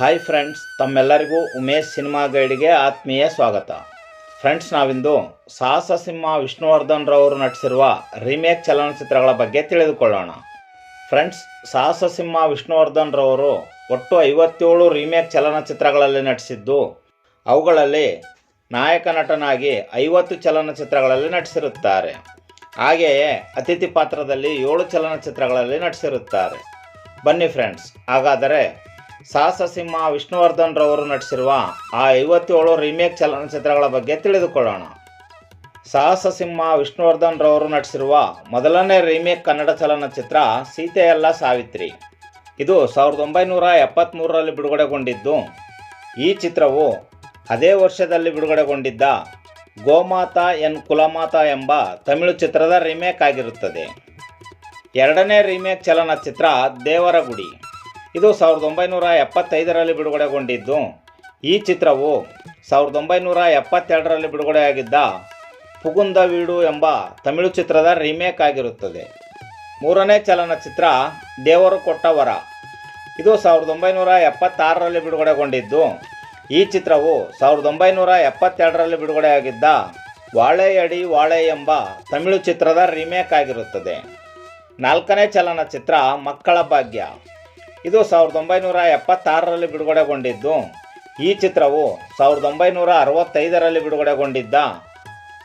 Hi friends, ತಮ್ಮೆಲ್ಲರಿಗೂ Umesh cinema ಗೈಡ್ಗೆ ಆತ್ಮೀಯ ಸ್ವಾಗತ. ಫ್ರೆಂಡ್ಸ್, ನಾವಿಂದು ಸಾಹಸ ಸಿಂಹ ವಿಷ್ಣುವರ್ಧನ್ ರವರು ನಟಿಸಿರುವ ರೀಮೇಕ್ ಚಲನಚಿತ್ರಗಳ ಬಗ್ಗೆ ತಿಳಿದುಕೊಳ್ಳೋಣ. ಫ್ರೆಂಡ್ಸ್, ಸಾಹಸ ಸಿಂಹ ವಿಷ್ಣುವರ್ಧನ್ ರವರು ಒಟ್ಟು 57 ರೀಮೇಕ್ ಚಲನಚಿತ್ರಗಳಲ್ಲಿ ನಟಿಸಿದ್ದು, ಅವುಗಳಲ್ಲಿ ನಾಯಕ ನಟನಾಗಿ 50 ಚಲನಚಿತ್ರಗಳಲ್ಲಿ ನಟಿಸಿರುತ್ತಾರೆ. ಹಾಗೆಯೇ ಅತಿಥಿ ಪಾತ್ರದಲ್ಲಿ 7 ಚಲನಚಿತ್ರಗಳಲ್ಲಿ ನಟಿಸಿರುತ್ತಾರೆ. ಬನ್ನಿ ಫ್ರೆಂಡ್ಸ್, ಹಾಗಾದರೆ ಸಾಹಸ ಸಿಂಹ ವಿಷ್ಣುವರ್ಧನ್ ರವರು ನಟಿಸಿರುವ ಆ 57 ರೀಮೇಕ್ ಚಲನಚಿತ್ರಗಳ ಬಗ್ಗೆ ತಿಳಿದುಕೊಳ್ಳೋಣ. ಸಾಹಸ ಸಿಂಹ ವಿಷ್ಣುವರ್ಧನ್ ರವರು ನಟಿಸಿರುವ ಮೊದಲನೇ ರೀಮೇಕ್ ಕನ್ನಡ ಚಲನಚಿತ್ರ ಸೀತೆಯಲ್ಲ ಸಾವಿತ್ರಿ. ಇದು 1973ರಲ್ಲಿ ಬಿಡುಗಡೆಗೊಂಡಿದ್ದು, ಈ ಚಿತ್ರವು ಅದೇ ವರ್ಷದಲ್ಲಿ ಬಿಡುಗಡೆಗೊಂಡಿದ್ದ ಗೋಮಾತಾ ಎನ್ ಕುಲಮಾತಾ ಎಂಬ ತಮಿಳು ಚಿತ್ರದ ರೀಮೇಕ್ ಆಗಿರುತ್ತದೆ. ಎರಡನೇ ರೀಮೇಕ್ ಚಲನಚಿತ್ರ ದೇವರ ಗುಡಿ. ಇದು 1975ರಲ್ಲಿ ಬಿಡುಗಡೆಗೊಂಡಿದ್ದು, ಈ ಚಿತ್ರವು 1972ರಲ್ಲಿ ಬಿಡುಗಡೆಯಾಗಿದ್ದ ಪುಗುಂದ ವೀಡು ಎಂಬ ತಮಿಳು ಚಿತ್ರದ ರೀಮೇಕ್ ಆಗಿರುತ್ತದೆ. ಮೂರನೇ ಚಲನಚಿತ್ರ ದೇವರು ಕೊಟ್ಟ ವರ. ಇದು 1976ರಲ್ಲಿ ಬಿಡುಗಡೆಗೊಂಡಿದ್ದು, ಈ ಚಿತ್ರವು 1972ರಲ್ಲಿ ಬಿಡುಗಡೆಯಾಗಿದ್ದ ವಾಳೆಯಡಿ ವಾಳೆ ಎಂಬ ತಮಿಳು ಚಿತ್ರದ ರೀಮೇಕ್ ಆಗಿರುತ್ತದೆ. ನಾಲ್ಕನೇ ಚಲನಚಿತ್ರ ಮಕ್ಕಳ ಭಾಗ್ಯ. ಇದು 1976ರಲ್ಲಿ ಬಿಡುಗಡೆಗೊಂಡಿದ್ದು, ಈ ಚಿತ್ರವು 1965ರಲ್ಲಿ ಬಿಡುಗಡೆಗೊಂಡಿದ್ದ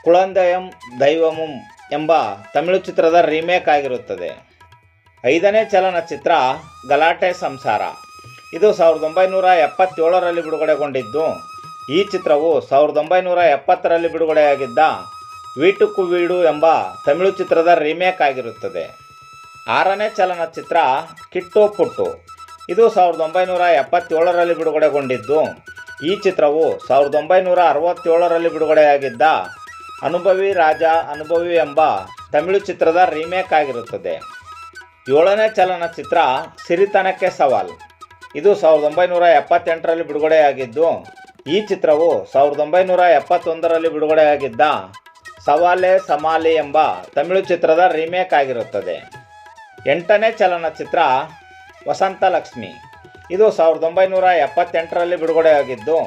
ಕುಳಂದಯಂ ದೈವಮುಂ ಎಂಬ ತಮಿಳು ಚಿತ್ರದ ರೀಮೇಕ್ ಆಗಿರುತ್ತದೆ. ಐದನೇ ಚಲನಚಿತ್ರ ಗಲಾಟೆ ಸಂಸಾರ. ಇದು 1977ರಲ್ಲಿ ಬಿಡುಗಡೆಗೊಂಡಿದ್ದು, ಈ ಚಿತ್ರವು 1970ರಲ್ಲಿ ಬಿಡುಗಡೆಯಾಗಿದ್ದ ವೀಟುಕ್ಕು ವೀಡು ಎಂಬ ತಮಿಳು ಚಿತ್ರದ ರೀಮೇಕ್ ಆಗಿರುತ್ತದೆ. ಆರನೇ ಚಲನಚಿತ್ರ ಕಿಟ್ಟು ಪುಟ್ಟು. ಇದು 1977ರಲ್ಲಿ ಬಿಡುಗಡೆಗೊಂಡಿದ್ದು, ಈ ಚಿತ್ರವು 1967ರಲ್ಲಿ ಬಿಡುಗಡೆಯಾಗಿದ್ದ ಅನುಭವಿ ರಾಜ ಅನುಭವಿ ಎಂಬ ತಮಿಳು ಚಿತ್ರದ ರೀಮೇಕ್ ಆಗಿರುತ್ತದೆ. ಏಳನೇ ಚಲನಚಿತ್ರ ಸಿರಿತನಕ್ಕೆ ಸವಾಲ್. ಇದು 1978ರಲ್ಲಿ ಬಿಡುಗಡೆಯಾಗಿದ್ದು, ಈ ಚಿತ್ರವು 1971ರಲ್ಲಿ ಬಿಡುಗಡೆಯಾಗಿದ್ದ ಸವಾಲೆ ಸಮಾಲಿ ಎಂಬ ತಮಿಳು ಚಿತ್ರದ ರೀಮೇಕ್ ಆಗಿರುತ್ತದೆ. ಎಂಟನೇ ಚಲನಚಿತ್ರ ವಸಂತ ಲಕ್ಷ್ಮಿ. ಇದು 1978ರಲ್ಲಿ ಬಿಡುಗಡೆಯಾಗಿದ್ದು,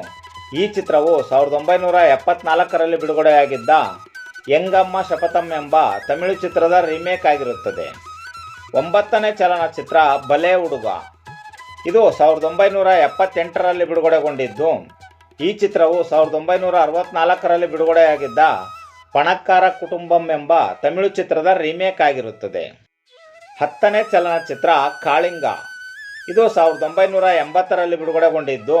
ಈ ಚಿತ್ರವು 1974ರಲ್ಲಿ ಬಿಡುಗಡೆಯಾಗಿದ್ದ ಎಂಗಮ್ಮ ಶಪಥಂ ಎಂಬ ತಮಿಳು ಚಿತ್ರದ ರೀಮೇಕ್ ಆಗಿರುತ್ತದೆ. ಒಂಬತ್ತನೇ ಚಲನಚಿತ್ರ ಬಲೆ ಹುಡುಗ. ಇದು 1978ರಲ್ಲಿ ಬಿಡುಗಡೆಗೊಂಡಿದ್ದು, ಈ ಚಿತ್ರವು 1964ರಲ್ಲಿ ಬಿಡುಗಡೆಯಾಗಿದ್ದ ಪಣಕ್ಕಾರ ಕುಟುಂಬಂ ಎಂಬ ತಮಿಳು ಚಿತ್ರದ ರೀಮೇಕ್ ಆಗಿರುತ್ತದೆ. ಹತ್ತನೇ ಚಲನಚಿತ್ರ ಕಾಳಿಂಗ. ಇದು 1980ರಲ್ಲಿ ಬಿಡುಗಡೆಗೊಂಡಿದ್ದು,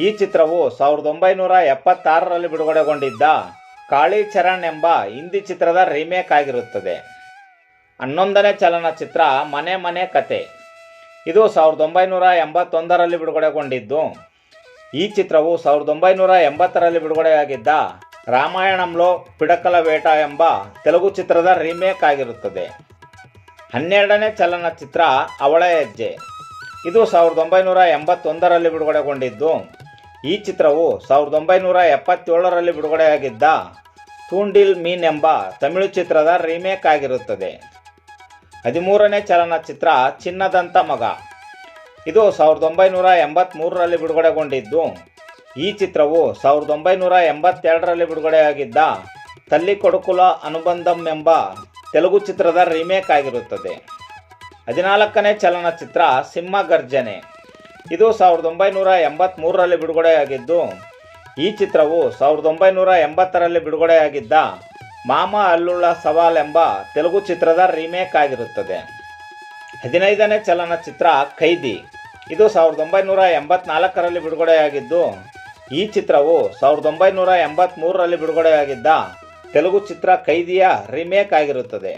ಈ ಚಿತ್ರವು 1976ರಲ್ಲಿ ಬಿಡುಗಡೆಗೊಂಡಿದ್ದ ಕಾಳಿ ಚರಣ್ ಎಂಬ ಹಿಂದಿ ಚಿತ್ರದ ರೀಮೇಕ್ ಆಗಿರುತ್ತದೆ. 11ನೇ ಚಲನಚಿತ್ರ ಮನೆ ಮನೆ ಕತೆ. ಇದು 1981ರಲ್ಲಿ ಬಿಡುಗಡೆಗೊಂಡಿದ್ದು, ಈ ಚಿತ್ರವು 1980ರಲ್ಲಿ ಬಿಡುಗಡೆಯಾಗಿದ್ದ ರಾಮಾಯಣಂలో ಪಿಡಕಲ ವೇಟ ಎಂಬ ತೆಲುಗು ಚಿತ್ರದ ರೀಮೇಕ್ ಆಗಿರುತ್ತದೆ. 12ನೇ ಚಲನಚಿತ್ರ ಅವಳ ಹೆಜ್ಜೆ. ಇದು 1981ರಲ್ಲಿ ಬಿಡುಗಡೆಗೊಂಡಿದ್ದು, ಈ ಚಿತ್ರವು 1977ರಲ್ಲಿ ಬಿಡುಗಡೆಯಾಗಿದ್ದ ತೂಂಡಿಲ್ ಮೀನ್ ಎಂಬ ತಮಿಳು ಚಿತ್ರದ ರೀಮೇಕ್ ಆಗಿರುತ್ತದೆ. 13ನೇ ಚಲನಚಿತ್ರ ಚಿನ್ನದಂತ ಮಗ. ಇದು 1983ರಲ್ಲಿ ಬಿಡುಗಡೆಗೊಂಡಿದ್ದು, ಈ ಚಿತ್ರವು 1982ರಲ್ಲಿ ಬಿಡುಗಡೆಯಾಗಿದ್ದ ತಲ್ಲಿ ಕೊಡುಕುಲ ಅನುಬಂಧಂ ಎಂಬ ತೆಲುಗು ಚಿತ್ರದ ರೀಮೇಕ್ ಆಗಿರುತ್ತದೆ. 14ನೇ ಚಲನಚಿತ್ರ ಸಿಂಹ ಗರ್ಜನೆ. ಇದು 1983ರಲ್ಲಿ ಬಿಡುಗಡೆಯಾಗಿದ್ದು, ಈ ಚಿತ್ರವು 1980ರಲ್ಲಿ ಬಿಡುಗಡೆಯಾಗಿದ್ದ ಮಾಮ ಅಲ್ಲುಳ್ಳ ಸವಾಲ್ ಎಂಬ ತೆಲುಗು ಚಿತ್ರದ ರೀಮೇಕ್ ಆಗಿರುತ್ತದೆ. 15ನೇ ಚಲನಚಿತ್ರ ಖೈದಿ. ಇದು 1984ರಲ್ಲಿ ಬಿಡುಗಡೆಯಾಗಿದ್ದು, ಈ ಚಿತ್ರವು 1983ರಲ್ಲಿ ಬಿಡುಗಡೆಯಾಗಿದ್ದ ತೆಲುಗು ಚಿತ್ರ ಖೈದಿಯ ರೀಮೇಕ್ ಆಗಿರುತ್ತದೆ.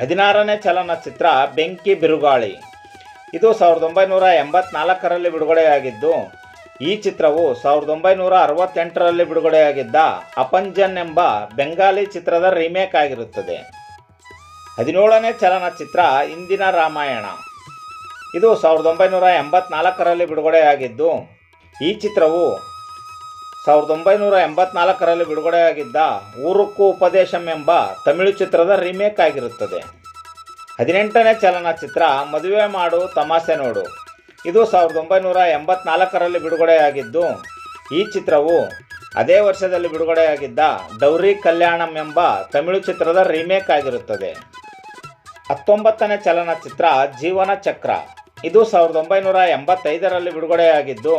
16ನೇ ಚಲನಚಿತ್ರ ಬೆಂಕಿ ಬಿರುಗಾಳಿ. ಇದು 1984ರಲ್ಲಿ ಬಿಡುಗಡೆಯಾಗಿದ್ದು, ಈ ಚಿತ್ರವು 1968ರಲ್ಲಿ ಬಿಡುಗಡೆಯಾಗಿದ್ದ ಅಪಂಜನ್ ಎಂಬ ಬೆಂಗಾಲಿ ಚಿತ್ರದ ರೀಮೇಕ್ ಆಗಿರುತ್ತದೆ. 17ನೇ ಚಲನಚಿತ್ರ ಇಂದಿನ ರಾಮಾಯಣ. ಇದು 1984ರಲ್ಲಿ ಬಿಡುಗಡೆಯಾಗಿದ್ದು, ಈ ಚಿತ್ರವು 1984ರಲ್ಲಿ ಬಿಡುಗಡೆಯಾಗಿದ್ದ ಊರುಕ್ಕು ಉಪದೇಶಂ ಎಂಬ ತಮಿಳು ಚಿತ್ರದ ರೀಮೇಕ್ ಆಗಿರುತ್ತದೆ. 18ನೇ ಚಲನಚಿತ್ರ ಮದುವೆ ಮಾಡು ತಮಾಷೆ ನೋಡು. ಇದು 1984ರಲ್ಲಿ ಬಿಡುಗಡೆಯಾಗಿದ್ದು, ಈ ಚಿತ್ರವು ಅದೇ ವರ್ಷದಲ್ಲಿ ಬಿಡುಗಡೆಯಾಗಿದ್ದ ಡೌರಿ ಕಲ್ಯಾಣಂ ಎಂಬ ತಮಿಳು ಚಿತ್ರದ ರೀಮೇಕ್ ಆಗಿರುತ್ತದೆ. 19ನೇ ಚಲನಚಿತ್ರ ಜೀವನ ಚಕ್ರ. ಇದು 1985ರಲ್ಲಿ ಬಿಡುಗಡೆಯಾಗಿದ್ದು,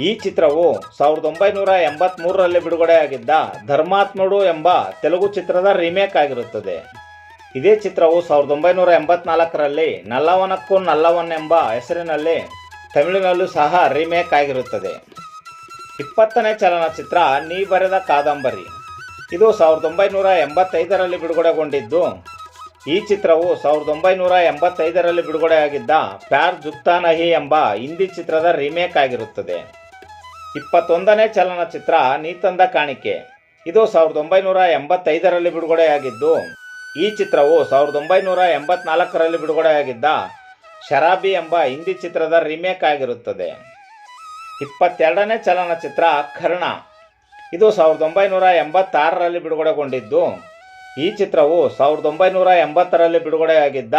ಈ ಚಿತ್ರವು 1983ರಲ್ಲಿ ಬಿಡುಗಡೆಯಾಗಿದ್ದ ಧರ್ಮಾತ್ಮುಡು ಎಂಬ ತೆಲುಗು ಚಿತ್ರದ ರೀಮೇಕ್ ಆಗಿರುತ್ತದೆ. ಇದೇ ಚಿತ್ರವು 1984ರಲ್ಲಿ ನಲ್ಲವನಕ್ಕೂ ನಲ್ಲವನ್ ಎಂಬ ಹೆಸರಿನಲ್ಲಿ ತಮಿಳಿನಲ್ಲೂ ಸಹ ರೀಮೇಕ್ ಆಗಿರುತ್ತದೆ. 20ನೇ ಚಲನಚಿತ್ರ ನೀ ಬರೆದ ಕಾದಂಬರಿ. ಇದು 1985ರಲ್ಲಿ ಬಿಡುಗಡೆಗೊಂಡಿದ್ದು, ಈ ಚಿತ್ರವು 1985ರಲ್ಲಿ ಬಿಡುಗಡೆಯಾಗಿದ್ದ ಪ್ಯಾರ್ ಜುಗ್ತಾ ನಹಿ ಎಂಬ ಹಿಂದಿ ಚಿತ್ರದ ರೀಮೇಕ್ ಆಗಿರುತ್ತದೆ. 21ನೇ ಚಲನಚಿತ್ರ ನೀ ತಂದ ಕಾಣಿಕೆ. ಇದು 1985ರಲ್ಲಿ ಬಿಡುಗಡೆಯಾಗಿದ್ದು, ಈ ಚಿತ್ರವು 1984ರಲ್ಲಿ ಬಿಡುಗಡೆಯಾಗಿದ್ದ ಶರಾಬಿ ಎಂಬ ಹಿಂದಿ ಚಿತ್ರದ ರೀಮೇಕ್ ಆಗಿರುತ್ತದೆ. 22ನೇ ಚಲನಚಿತ್ರ ಕರ್ಣ. ಇದು 1986ರಲ್ಲಿ ಬಿಡುಗಡೆಗೊಂಡಿದ್ದು, ಈ ಚಿತ್ರವು 1980ರಲ್ಲಿ ಬಿಡುಗಡೆಯಾಗಿದ್ದ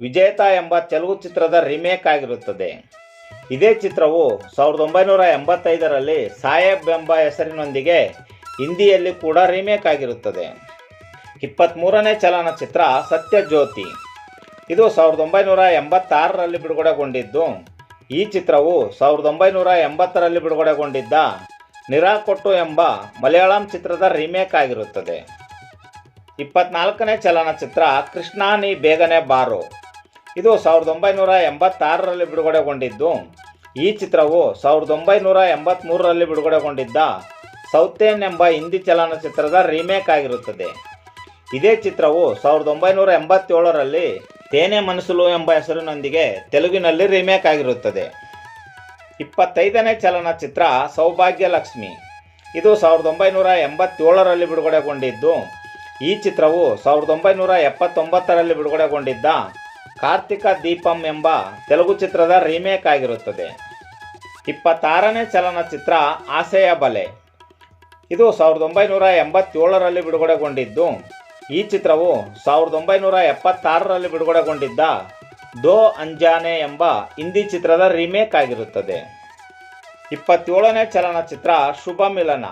ವಿಜೇತ ಎಂಬ ತೆಲುಗು ಚಿತ್ರದ ರೀಮೇಕ್ ಆಗಿರುತ್ತದೆ. ಇದೇ ಚಿತ್ರವು 1985ರಲ್ಲಿ ಸಾಹೇಬ್ ಎಂಬ ಹೆಸರಿನೊಂದಿಗೆ ಹಿಂದಿಯಲ್ಲಿ ಕೂಡ ರೀಮೇಕ್ ಆಗಿರುತ್ತದೆ. 23ನೇ ಚಲನಚಿತ್ರ ಸತ್ಯಜ್ಯೋತಿ. ಇದು 1986ರಲ್ಲಿ ಬಿಡುಗಡೆಗೊಂಡಿದ್ದು, ಈ ಚಿತ್ರವು 1980ರಲ್ಲಿ ಬಿಡುಗಡೆಗೊಂಡಿದ್ದ ನಿರಾಕೊಟ್ಟು ಎಂಬ ಮಲಯಾಳಂ ಚಿತ್ರದ ರೀಮೇಕ್ ಆಗಿರುತ್ತದೆ. 24ನೇ ಚಲನಚಿತ್ರ ಕೃಷ್ಣ ನೀ ಬೇಗನೆ ಬಾರೋ. ಇದು 1986ರಲ್ಲಿ ಬಿಡುಗಡೆಗೊಂಡಿದ್ದು, ಈ ಚಿತ್ರವು 1983ರಲ್ಲಿ ಬಿಡುಗಡೆಗೊಂಡಿದ್ದ ಸೌತೇನ್ ಎಂಬ ಹಿಂದಿ ಚಲನಚಿತ್ರದ ರೀಮೇಕ್ ಆಗಿರುತ್ತದೆ. ಇದೇ ಚಿತ್ರವು 1987ರಲ್ಲಿ ತೇನೆ ಮನಸುಲು ಎಂಬ ಹೆಸರಿನೊಂದಿಗೆ ತೆಲುಗಿನಲ್ಲಿ ರೀಮೇಕ್ ಆಗಿರುತ್ತದೆ. 25ನೇ ಚಲನಚಿತ್ರ ಸೌಭಾಗ್ಯ ಲಕ್ಷ್ಮಿ. ಇದು 1987ರಲ್ಲಿ ಬಿಡುಗಡೆಗೊಂಡಿದ್ದು, ಈ ಚಿತ್ರವು 1979ರಲ್ಲಿ ಬಿಡುಗಡೆಗೊಂಡಿದ್ದ ಕಾರ್ತಿಕ ದೀಪಂ ಎಂಬ ತೆಲುಗು ಚಿತ್ರದ ರೀಮೇಕ್ ಆಗಿರುತ್ತದೆ. 26ನೇ ಚಲನಚಿತ್ರ ಆಸೆಯ ಬಲೆ. ಇದು 1987ರಲ್ಲಿ ಬಿಡುಗಡೆಗೊಂಡಿದ್ದು, ಈ ಚಿತ್ರವು 1976ರಲ್ಲಿ ಬಿಡುಗಡೆಗೊಂಡಿದ್ದ ದೋ ಅಂಜಾನೆ ಎಂಬ ಹಿಂದಿ ಚಿತ್ರದ ರೀಮೇಕ್ ಆಗಿರುತ್ತದೆ. 27ನೇ ಚಲನಚಿತ್ರ ಶುಭ ಮಿಲನ.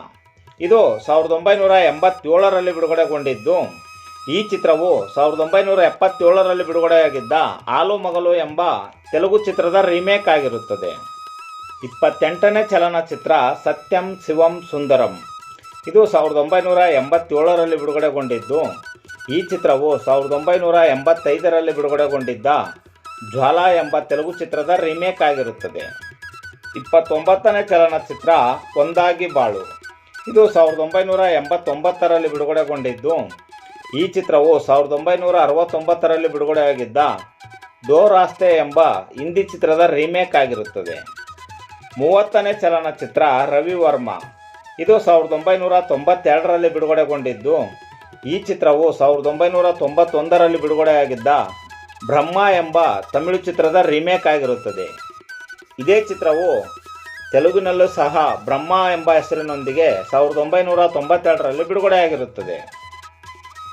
ಇದು 1987ರಲ್ಲಿ ಬಿಡುಗಡೆಗೊಂಡಿದ್ದು, ಈ ಚಿತ್ರವು 1977ರಲ್ಲಿ ಬಿಡುಗಡೆಯಾಗಿದ್ದ ಆಲು ಮಗಲು ಎಂಬ ತೆಲುಗು ಚಿತ್ರದ ರೀಮೇಕ್ ಆಗಿರುತ್ತದೆ. 28ನೇ ಚಲನಚಿತ್ರ ಸತ್ಯಂ ಶಿವಂ ಸುಂದರಂ. ಇದು 1987ರಲ್ಲಿ ಬಿಡುಗಡೆಗೊಂಡಿದ್ದು, ಈ ಚಿತ್ರವು 1985ರಲ್ಲಿ ಬಿಡುಗಡೆಗೊಂಡಿದ್ದ ಜ್ವಾಲಾ ಎಂಬ ತೆಲುಗು ಚಿತ್ರದ ರೀಮೇಕ್ ಆಗಿರುತ್ತದೆ. 29ನೇ ಚಲನಚಿತ್ರ ಒಂದಾಗಿ ಬಾಳು. ಇದು 1989ರಲ್ಲಿ ಬಿಡುಗಡೆಗೊಂಡಿದ್ದು, ಈ ಚಿತ್ರವು 1969ರಲ್ಲಿ ಬಿಡುಗಡೆಯಾಗಿದ್ದ ದೋ ರಾಸ್ತೆ ಎಂಬ ಹಿಂದಿ ಚಿತ್ರದ ರೀಮೇಕ್ ಆಗಿರುತ್ತದೆ. 30ನೇ ಚಲನಚಿತ್ರ ರವಿವರ್ಮ. ಇದು 1992ರಲ್ಲಿ ಬಿಡುಗಡೆಗೊಂಡಿದ್ದು, ಈ ಚಿತ್ರವು 1991ರಲ್ಲಿ ಬಿಡುಗಡೆಯಾಗಿದ್ದ ಬ್ರಹ್ಮ ಎಂಬ ತಮಿಳು ಚಿತ್ರದ ರೀಮೇಕ್ ಆಗಿರುತ್ತದೆ. ಇದೇ ಚಿತ್ರವು ತೆಲುಗಿನಲ್ಲೂ ಸಹ ಬ್ರಹ್ಮ ಎಂಬ ಹೆಸರಿನೊಂದಿಗೆ 1992ರಲ್ಲಿ ಬಿಡುಗಡೆಯಾಗಿರುತ್ತದೆ.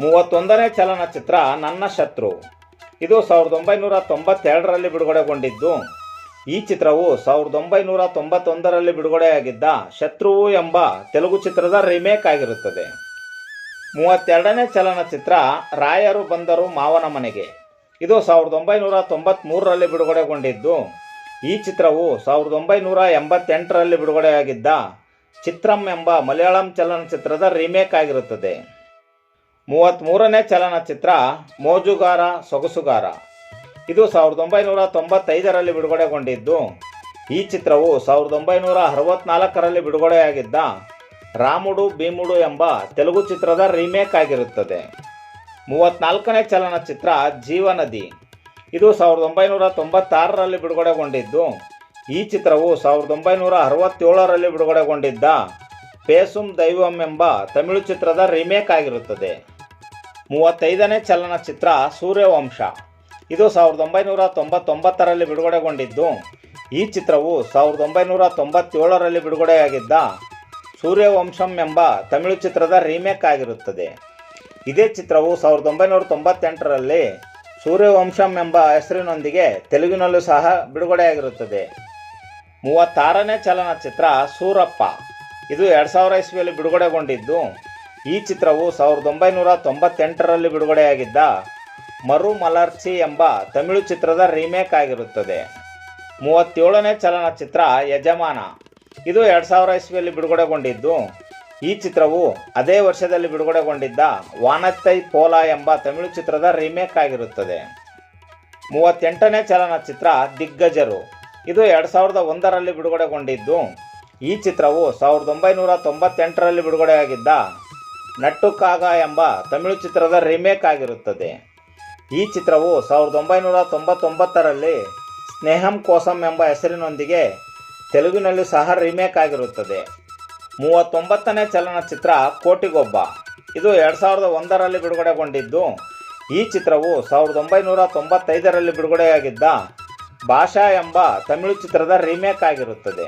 31ನೇ ಚಲನಚಿತ್ರ ನನ್ನ ಶತ್ರು. ಇದು 1992ರಲ್ಲಿ ಬಿಡುಗಡೆಗೊಂಡಿದ್ದು, ಈ ಚಿತ್ರವು 1991ರಲ್ಲಿ ಬಿಡುಗಡೆಯಾಗಿದ್ದ ಶತ್ರುವು ಎಂಬ ತೆಲುಗು ಚಿತ್ರದ ರೀಮೇಕ್ ಆಗಿರುತ್ತದೆ. 32ನೇ ಚಲನಚಿತ್ರ ರಾಯರು ಬಂದರು ಮಾವನ ಮನೆಗೆ. ಇದು 1993ರಲ್ಲಿ ಬಿಡುಗಡೆಗೊಂಡಿದ್ದು, ಈ ಚಿತ್ರವು 1988ರಲ್ಲಿ ಬಿಡುಗಡೆಯಾಗಿದ್ದ ಚಿತ್ರಂ ಎಂಬ ಮಲಯಾಳಂ ಚಲನಚಿತ್ರದ ರೀಮೇಕ್ ಆಗಿರುತ್ತದೆ. 33ನೇ ಚಲನಚಿತ್ರ ಮೋಜುಗಾರ ಸೊಗಸುಗಾರ. ಇದು 1995ರಲ್ಲಿ ಬಿಡುಗಡೆಗೊಂಡಿದ್ದು, ಈ ಚಿತ್ರವು 1964ರಲ್ಲಿ ಬಿಡುಗಡೆಯಾಗಿದ್ದ ರಾಮುಡು ಭೀಮುಡು ಎಂಬ ತೆಲುಗು ಚಿತ್ರದ ರೀಮೇಕ್ ಆಗಿರುತ್ತದೆ. 34ನೇ ಚಲನಚಿತ್ರ ಜೀವನದಿ. ಇದು 1996ರಲ್ಲಿ ಬಿಡುಗಡೆಗೊಂಡಿದ್ದು, ಈ ಚಿತ್ರವು 1967ರಲ್ಲಿ ಬಿಡುಗಡೆಗೊಂಡಿದ್ದ ಪೇಸುಂ ದೈವಂ ಎಂಬ ತಮಿಳು ಚಿತ್ರದ ರೀಮೇಕ್ ಆಗಿರುತ್ತದೆ. 35ನೇ ಚಲನಚಿತ್ರ ಸೂರ್ಯವಂಶ. ಇದು 1999ರಲ್ಲಿ ಬಿಡುಗಡೆಗೊಂಡಿದ್ದು, ಈ ಚಿತ್ರವು 1997ರಲ್ಲಿ ಬಿಡುಗಡೆಯಾಗಿದ್ದ ಸೂರ್ಯವಂಶಂ ಎಂಬ ತಮಿಳು ಚಿತ್ರದ ರೀಮೇಕ್ ಆಗಿರುತ್ತದೆ. ಇದೇ ಚಿತ್ರವು 1998ರಲ್ಲಿ ಸೂರ್ಯವಂಶಂ ಎಂಬ ಹೆಸರಿನೊಂದಿಗೆ ತೆಲುಗಿನಲ್ಲೂ ಸಹ ಬಿಡುಗಡೆಯಾಗಿರುತ್ತದೆ. 36ನೇ ಚಲನಚಿತ್ರ ಸೂರಪ್ಪ. ಇದು 2000 ಇಸ್ವಿಯಲ್ಲಿ ಬಿಡುಗಡೆಗೊಂಡಿದ್ದು, ಈ ಚಿತ್ರವು 1998ರಲ್ಲಿ ಬಿಡುಗಡೆಯಾಗಿದ್ದ ಮರುಮಲರ್ಚಿ ಎಂಬ ತಮಿಳು ಚಿತ್ರದ ರೀಮೇಕ್ ಆಗಿರುತ್ತದೆ. 37ನೇ ಚಲನಚಿತ್ರ ಯಜಮಾನ. ಇದು 2000 ಇಸ್ವಿಯಲ್ಲಿ ಬಿಡುಗಡೆಗೊಂಡಿದ್ದು, ಈ ಚಿತ್ರವು ಅದೇ ವರ್ಷದಲ್ಲಿ ಬಿಡುಗಡೆಗೊಂಡಿದ್ದ ವಾನತ್ತೈ ಪೋಲಾ ಎಂಬ ತಮಿಳು ಚಿತ್ರದ ರೀಮೇಕ್ ಆಗಿರುತ್ತದೆ. 38ನೇ ಚಲನಚಿತ್ರ ದಿಗ್ಗಜರು. ಇದು 2001ರಲ್ಲಿ ಬಿಡುಗಡೆಗೊಂಡಿದ್ದು, ಈ ಚಿತ್ರವು 1998ರಲ್ಲಿ ಬಿಡುಗಡೆಯಾಗಿದ್ದ ನಟ್ಟುಕಾಗ ಎಂಬ ತಮಿಳು ಚಿತ್ರದ ರೀಮೇಕ್ ಆಗಿರುತ್ತದೆ. ಈ ಚಿತ್ರವು 1999ರಲ್ಲಿ ಸ್ನೇಹಂ ಕೋಸಂ ಎಂಬ ಹೆಸರಿನೊಂದಿಗೆ ತೆಲುಗಿನಲ್ಲಿ ಸಹ ರೀಮೇಕ್ ಆಗಿರುತ್ತದೆ. 39ನೇ ಚಲನಚಿತ್ರ ಕೋಟಿಗೊಬ್ಬ. ಇದು 2001ರಲ್ಲಿ ಬಿಡುಗಡೆಗೊಂಡಿದ್ದು, ಈ ಚಿತ್ರವು 1995ರಲ್ಲಿ ಬಿಡುಗಡೆಯಾಗಿದ್ದ ಭಾಷಾ ಎಂಬ ತಮಿಳು ಚಿತ್ರದ ರೀಮೇಕ್ ಆಗಿರುತ್ತದೆ.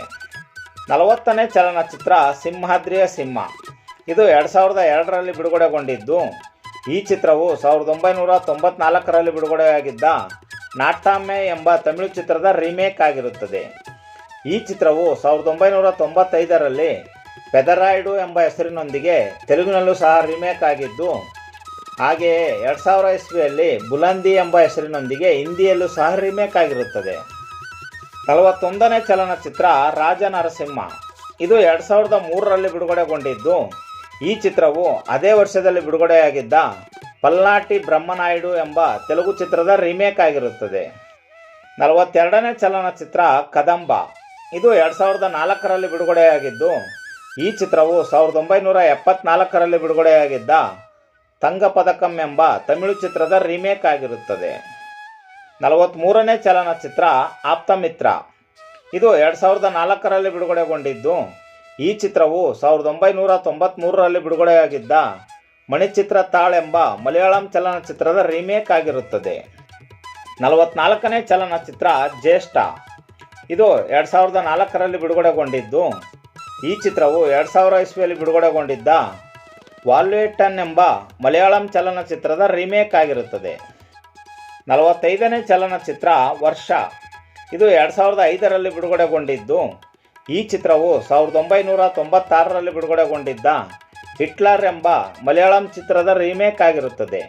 40ನೇ ಚಲನಚಿತ್ರ ಸಿಂಹಾದ್ರಿಯ ಸಿಂಹ. ಇದು 2002ರಲ್ಲಿ ಬಿಡುಗಡೆಗೊಂಡಿದ್ದು, ಈ ಚಿತ್ರವು 1994ರಲ್ಲಿ ಬಿಡುಗಡೆಯಾಗಿದ್ದ ನಾಟ್ಟಾಮೆ ಎಂಬ ತಮಿಳು ಚಿತ್ರದ ರೀಮೇಕ್ ಆಗಿರುತ್ತದೆ. ಈ ಚಿತ್ರವು 1995ರಲ್ಲಿ ಪೆದರಾಯ್ಡು ಎಂಬ ಹೆಸರಿನೊಂದಿಗೆ ತೆಲುಗಿನಲ್ಲೂ ಸಹ ರೀಮೇಕ್ ಆಗಿದ್ದು, ಹಾಗೆಯೇ 2000 ಇಸ್ವಿಯಲ್ಲಿ ಬುಲಂದಿ ಎಂಬ ಹೆಸರಿನೊಂದಿಗೆ ಹಿಂದಿಯಲ್ಲೂ ಸಹ ರೀಮೇಕ್ ಆಗಿರುತ್ತದೆ. 41ನೇ ಚಲನಚಿತ್ರ ರಾಜ ನರಸಿಂಹ. ಇದು 2003ರಲ್ಲಿ ಬಿಡುಗಡೆಗೊಂಡಿದ್ದು, ಈ ಚಿತ್ರವು ಅದೇ ವರ್ಷದಲ್ಲಿ ಬಿಡುಗಡೆಯಾಗಿದ್ದ ಪಲ್ನಾಟಿ ಬ್ರಹ್ಮನಾಯ್ಡು ಎಂಬ ತೆಲುಗು ಚಿತ್ರದ ರೀಮೇಕ್ ಆಗಿರುತ್ತದೆ. 42ನೇ ಚಲನಚಿತ್ರ ಕದಂಬ. ಇದು 2004ರಲ್ಲಿ ಬಿಡುಗಡೆಯಾಗಿದ್ದು, ಈ ಚಿತ್ರವು 1974ರಲ್ಲಿ ಬಿಡುಗಡೆಯಾಗಿದ್ದ ತಂಗಪದಕಂ ಎಂಬ ತಮಿಳು ಚಿತ್ರದ ರೀಮೇಕ್ ಆಗಿರುತ್ತದೆ. 43ನೇ ಚಲನಚಿತ್ರ ಆಪ್ತಮಿತ್ರ. ಇದು 2004ರಲ್ಲಿ ಬಿಡುಗಡೆಗೊಂಡಿದ್ದು, ಈ ಚಿತ್ರವು 1993ರಲ್ಲಿ ಬಿಡುಗಡೆಯಾಗಿದ್ದ ಮಣಿಚಿತ್ರ ತಾಳ್ ಎಂಬ ಮಲಯಾಳಂ ಚಲನಚಿತ್ರದ ರೀಮೇಕ್ ಆಗಿರುತ್ತದೆ. 44ನೇ ಚಲನಚಿತ್ರ ಜ್ಯೇಷ್ಠ. ಇದು 2004ರಲ್ಲಿ ಬಿಡುಗಡೆಗೊಂಡಿದ್ದು, ಈ ಚಿತ್ರವು 2000 ಇಸ್ವಿಯಲ್ಲಿ ಬಿಡುಗಡೆಗೊಂಡಿದ್ದ ವಾಲ್ವೇಟನ್ ಎಂಬ ಮಲಯಾಳಂ ಚಲನಚಿತ್ರದ ರೀಮೇಕ್ ಆಗಿರುತ್ತದೆ. 45ನೇ ಚಲನಚಿತ್ರ ವರ್ಷ. ಇದು 2005ರಲ್ಲಿ ಬಿಡುಗಡೆಗೊಂಡಿದ್ದು, ಈ ಚಿತ್ರವು 1996ರಲ್ಲಿ ಬಿಡುಗಡೆಗೊಂಡಿದ್ದ ಹಿಟ್ಲರ್ ಎಂಬ ಮಲಯಾಳಂ ಚಿತ್ರದ ರೀಮೇಕ್ ಆಗಿರುತ್ತದೆ.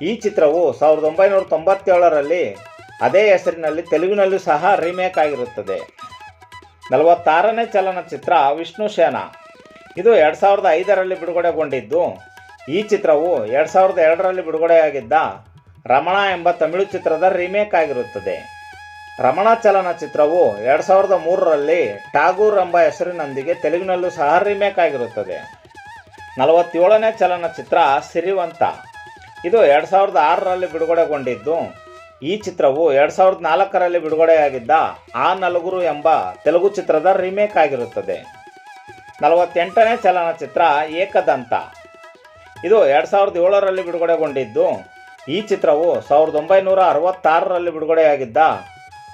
ಈ ಚಿತ್ರವು 1997ರಲ್ಲಿ ಅದೇ ಹೆಸರಿನಲ್ಲಿ ತೆಲುಗಿನಲ್ಲೂ ಸಹ ರೀಮೇಕ್ ಆಗಿರುತ್ತದೆ. 46ನೇ ಚಲನಚಿತ್ರ ವಿಷ್ಣುಸೇನ. ಇದು 2005ರಲ್ಲಿ ಬಿಡುಗಡೆಗೊಂಡಿದ್ದು, ಈ ಚಿತ್ರವು 2002ರಲ್ಲಿ ಬಿಡುಗಡೆಯಾಗಿದ್ದ ರಮಣ ಎಂಬ ತಮಿಳು ಚಿತ್ರದ ರೀಮೇಕ್ ಆಗಿರುತ್ತದೆ. ರಮಣ ಚಲನಚಿತ್ರವು 2003ರಲ್ಲಿ ಠಾಗೂರ್ ಎಂಬ ಹೆಸರಿನೊಂದಿಗೆ ತೆಲುಗಿನಲ್ಲೂ ಸಹ ರೀಮೇಕ್ ಆಗಿರುತ್ತದೆ. 47ನೇ ಚಲನಚಿತ್ರ ಸಿರಿವಂತ. ಇದು 2006ರಲ್ಲಿ ಬಿಡುಗಡೆಗೊಂಡಿದ್ದು, ಈ ಚಿತ್ರವು 2004ರಲ್ಲಿ ಬಿಡುಗಡೆಯಾಗಿದ್ದ ಆ ನలుగురు ಎಂಬ ತೆಲುಗು ಚಿತ್ರದ ರೀಮೇಕ್ ಆಗಿರುತ್ತದೆ. 48ನೇ ಚಲನಚಿತ್ರ ಏಕದಂತ. ಇದು 2007ರಲ್ಲಿ ಬಿಡುಗಡೆಗೊಂಡಿದ್ದು, ಈ ಚಿತ್ರವು 1966ರಲ್ಲಿ ಬಿಡುಗಡೆಯಾಗಿದ್ದ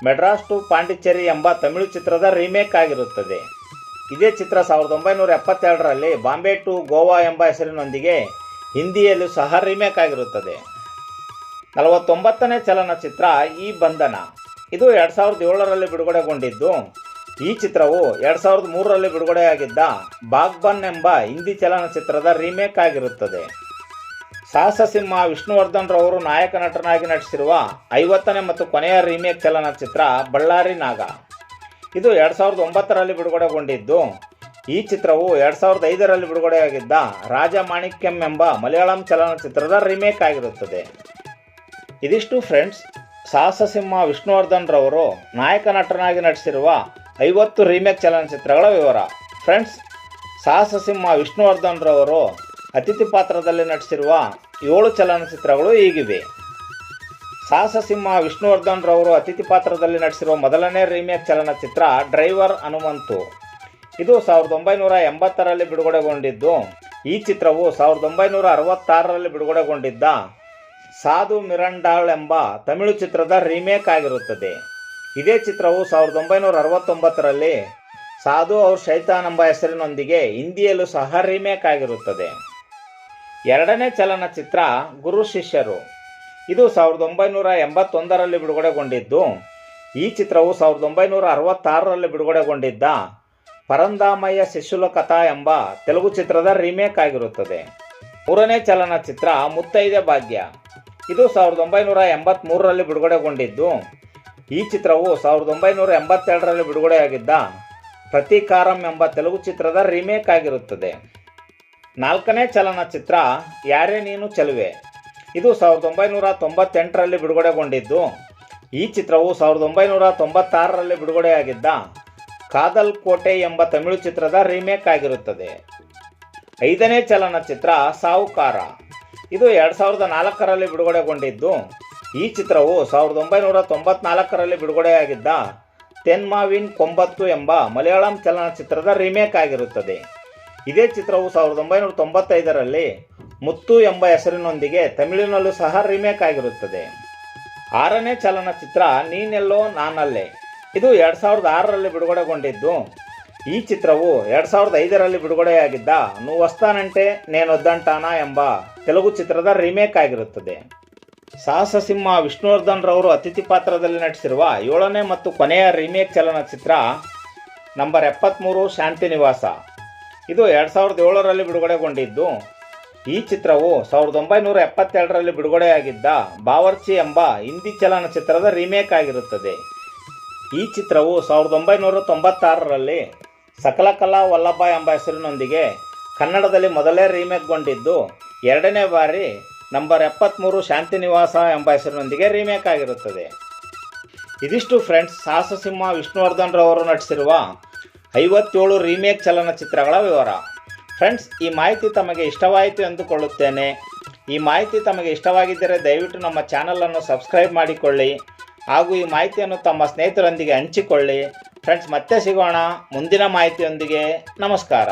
ಮೆಡ್ರಾಸ್ ಟು ಪಾಂಡಿಚೇರಿ ಎಂಬ ತಮಿಳು ಚಿತ್ರದ ರೀಮೇಕ್ ಆಗಿರುತ್ತದೆ. ಇದೇ ಚಿತ್ರ 1972ರಲ್ಲಿ ಬಾಂಬೆ ಟು ಗೋವಾ ಎಂಬ ಹೆಸರಿನೊಂದಿಗೆ ಹಿಂದಿಯಲ್ಲೂ ಸಹ ರೀಮೇಕ್ ಆಗಿರುತ್ತದೆ. 49ನೇ ಚಲನಚಿತ್ರ ಈ ಬಂಧನ. ಇದು 2007ರಲ್ಲಿ ಬಿಡುಗಡೆಗೊಂಡಿದ್ದು, ಈ ಚಿತ್ರವು 2003ರಲ್ಲಿ ಬಿಡುಗಡೆಯಾಗಿದ್ದ ಬಾಗ್ಬನ್ ಎಂಬ ಹಿಂದಿ ಚಲನಚಿತ್ರದ ರೀಮೇಕ್ ಆಗಿರುತ್ತದೆ. ಸಾಹಸ ಸಿಂಹ ವಿಷ್ಣುವರ್ಧನ್ ರವರು ನಾಯಕ ನಟನಾಗಿ ನಟಿಸಿರುವ 50ನೇ ಮತ್ತು ಕೊನೆಯ ರೀಮೇಕ್ ಚಲನಚಿತ್ರ ಬಳ್ಳಾರಿ ನಾಗ. ಇದು 2009ರಲ್ಲಿ ಬಿಡುಗಡೆಗೊಂಡಿದ್ದು, ಈ ಚಿತ್ರವು 2005ರಲ್ಲಿ ಬಿಡುಗಡೆಯಾಗಿದ್ದ ರಾಜಮಾಣಿಕ್ಯಂ ಎಂಬ ಮಲಯಾಳಂ ಚಲನಚಿತ್ರದ ರೀಮೇಕ್ ಆಗಿರುತ್ತದೆ. ಇದಿಷ್ಟು ಫ್ರೆಂಡ್ಸ್, ಸಾಹಸ ಸಿಂಹ ವಿಷ್ಣುವರ್ಧನ್ ರವರು ನಾಯಕ ನಟನಾಗಿ ನಟಿಸಿರುವ 50 ರೀಮೇಕ್ ಚಲನಚಿತ್ರಗಳ ವಿವರ. ಫ್ರೆಂಡ್ಸ್, ಸಾಹಸ ಸಿಂಹ ವಿಷ್ಣುವರ್ಧನ್ ರವರು ಅತಿಥಿ ಪಾತ್ರದಲ್ಲಿ ನಟಿಸಿರುವ 7 ಚಲನಚಿತ್ರಗಳು ಹೀಗಿವೆ. ಸಾಹಸ ಸಿಂಹ ವಿಷ್ಣುವರ್ಧನ್ ರವರು ಅತಿಥಿ ಪಾತ್ರದಲ್ಲಿ ನಟಿಸಿರುವ ಮೊದಲನೇ ರೀಮೇಕ್ ಚಲನಚಿತ್ರ ಡ್ರೈವರ್ ಹನುಮಂತು. ಇದು 1980ರಲ್ಲಿ ಬಿಡುಗಡೆಗೊಂಡಿದ್ದು, ಈ ಚಿತ್ರವು 1966ರಲ್ಲಿ ಬಿಡುಗಡೆಗೊಂಡಿದ್ದ ಸಾಧು ಮಿರಂಡಾಳ್ ಎಂಬ ತಮಿಳು ಚಿತ್ರದ ರೀಮೇಕ್ ಆಗಿರುತ್ತದೆ. ಇದೇ ಚಿತ್ರವು 1969ರಲ್ಲಿ ಸಾಧು ಔರ್ ಶೈತಾನ್ ಎಂಬ ಹೆಸರಿನೊಂದಿಗೆ ಹಿಂದಿಯಲ್ಲೂ ಸಹ ರೀಮೇಕ್ ಆಗಿರುತ್ತದೆ. ಎರಡನೇ ಚಲನಚಿತ್ರ ಗುರು ಶಿಷ್ಯರು. ಇದು 1981ರಲ್ಲಿ ಬಿಡುಗಡೆಗೊಂಡಿದ್ದು. ಈ ಚಿತ್ರವು 1966ರಲ್ಲಿ ಬಿಡುಗಡೆಗೊಂಡಿದ್ದ ಪರಂದಾಮಯ್ಯ ಶಿಶುಲ ಕಥಾ ಎಂಬ ತೆಲುಗು ಚಿತ್ರದ ರೀಮೇಕ್ ಆಗಿರುತ್ತದೆ. ಮೂರನೇ ಚಲನಚಿತ್ರ ಮುತ್ತೈದೆ ಭಾಗ್ಯ. ಇದು 1983ರಲ್ಲಿ ಬಿಡುಗಡೆಗೊಂಡಿದ್ದು. ಈ ಚಿತ್ರವು 1982ರಲ್ಲಿ ಬಿಡುಗಡೆಯಾಗಿದ್ದ ಪ್ರತೀಕಾರಂ ಎಂಬ ತೆಲುಗು ಚಿತ್ರದ ರೀಮೇಕ್ ಆಗಿರುತ್ತದೆ. ನಾಲ್ಕನೇ ಚಲನಚಿತ್ರ ಯಾರೇ ನೀನು ಚೆಲುವೆ. ಇದು 1998ರಲ್ಲಿ ಬಿಡುಗಡೆಗೊಂಡಿದ್ದು. ಈ ಚಿತ್ರವು 1996ರಲ್ಲಿ ಬಿಡುಗಡೆಯಾಗಿದ್ದ ಕಾದಲ್ ಕೋಟೆ ಎಂಬ ತಮಿಳು ಚಿತ್ರದ ರೀಮೇಕ್ ಆಗಿರುತ್ತದೆ. ಐದನೇ ಚಲನಚಿತ್ರ ಸಾಹುಕಾರ. ಇದು 2004ರಲ್ಲಿ ಬಿಡುಗಡೆಗೊಂಡಿದ್ದು. ಈ ಚಿತ್ರವು 1994ರಲ್ಲಿ ಬಿಡುಗಡೆಯಾಗಿದ್ದ ತೆನ್ಮಾವಿನ್ ಕೊಂಬತ್ತು ಎಂಬ ಮಲಯಾಳಂ ಚಲನಚಿತ್ರದ ರೀಮೇಕ್ ಆಗಿರುತ್ತದೆ. ಇದೇ ಚಿತ್ರವು 1995ರಲ್ಲಿ ಮುತ್ತು ಎಂಬ ಹೆಸರಿನೊಂದಿಗೆ ತಮಿಳಿನಲ್ಲೂ ಸಹ ರೀಮೇಕ್ ಆಗಿರುತ್ತದೆ. ಆರನೇ ಚಲನಚಿತ್ರ ನೀನೆಲ್ಲೋ ನಾನಲ್ಲೇ. ಇದು 2006ರಲ್ಲಿ ಬಿಡುಗಡೆಗೊಂಡಿದ್ದು. ಈ ಚಿತ್ರವು 2005ರಲ್ಲಿ ಬಿಡುಗಡೆಯಾಗಿದ್ದ నువ్వు వస్తానంటే నేను వద్దంటానా ಎಂಬ ತೆಲುಗು ಚಿತ್ರದ ರೀಮೇಕ್ ಆಗಿರುತ್ತದೆ. ಸಾಹಸ ಸಿಂಹ ವಿಷ್ಣುವರ್ಧನ್ ರವರು ಅತಿಥಿ ಪಾತ್ರದಲ್ಲಿ ನಟಿಸಿರುವ 7ನೇ ಮತ್ತು ಕೊನೆಯ ರೀಮೇಕ್ ಚಲನಚಿತ್ರ ನಂಬರ್ 73 ಶಾಂತಿ ನಿವಾಸ. ಇದು 2007ರಲ್ಲಿ ಬಿಡುಗಡೆಗೊಂಡಿದ್ದು. ಈ ಚಿತ್ರವು 1972ರಲ್ಲಿ ಬಿಡುಗಡೆಯಾಗಿದ್ದ ಬಾವರ್ಚಿ ಎಂಬ ಹಿಂದಿ ಚಲನಚಿತ್ರದ ರೀಮೇಕ್ ಆಗಿರುತ್ತದೆ. ಈ ಚಿತ್ರವು 1996ರಲ್ಲಿ ಸಕಲ ಕಲಾ ವಲ್ಲಭ ಎಂಬ ಹೆಸರಿನೊಂದಿಗೆ ಕನ್ನಡದಲ್ಲಿ ಮೊದಲೇ ರೀಮೇಕ್ಗೊಂಡಿದ್ದು. ಎರಡನೇ ಬಾರಿ ನಂಬರ್ 73 ಶಾಂತಿ ನಿವಾಸ ಎಂಬ ಹೆಸರಿನೊಂದಿಗೆ ರೀಮೇಕ್ ಆಗಿರುತ್ತದೆ. ಇದಿಷ್ಟು ಫ್ರೆಂಡ್ಸ್, ಸಾಹಸ ಸಿಂಹ ವಿಷ್ಣುವರ್ಧನ್ ರವರು ನಟಿಸಿರುವ 57 ರೀಮೇಕ್ ಚಲನಚಿತ್ರಗಳ ವಿವರ. ಫ್ರೆಂಡ್ಸ್, ಈ ಮಾಹಿತಿ ತಮಗೆ ಇಷ್ಟವಾಯಿತು ಎಂದುಕೊಳ್ಳುತ್ತೇನೆ. ಈ ಮಾಹಿತಿ ತಮಗೆ ಇಷ್ಟವಾಗಿದ್ದರೆ ದಯವಿಟ್ಟು ನಮ್ಮ ಚಾನಲನ್ನು ಸಬ್ಸ್ಕ್ರೈಬ್ ಮಾಡಿಕೊಳ್ಳಿ ಹಾಗೂ ಈ ಮಾಹಿತಿಯನ್ನು ತಮ್ಮ ಸ್ನೇಹಿತರೊಂದಿಗೆ ಹಂಚಿಕೊಳ್ಳಿ. ಫ್ರೆಂಡ್ಸ್, ಮತ್ತೆ ಸಿಗೋಣ ಮುಂದಿನ ಮಾಹಿತಿಯೊಂದಿಗೆ. ನಮಸ್ಕಾರ.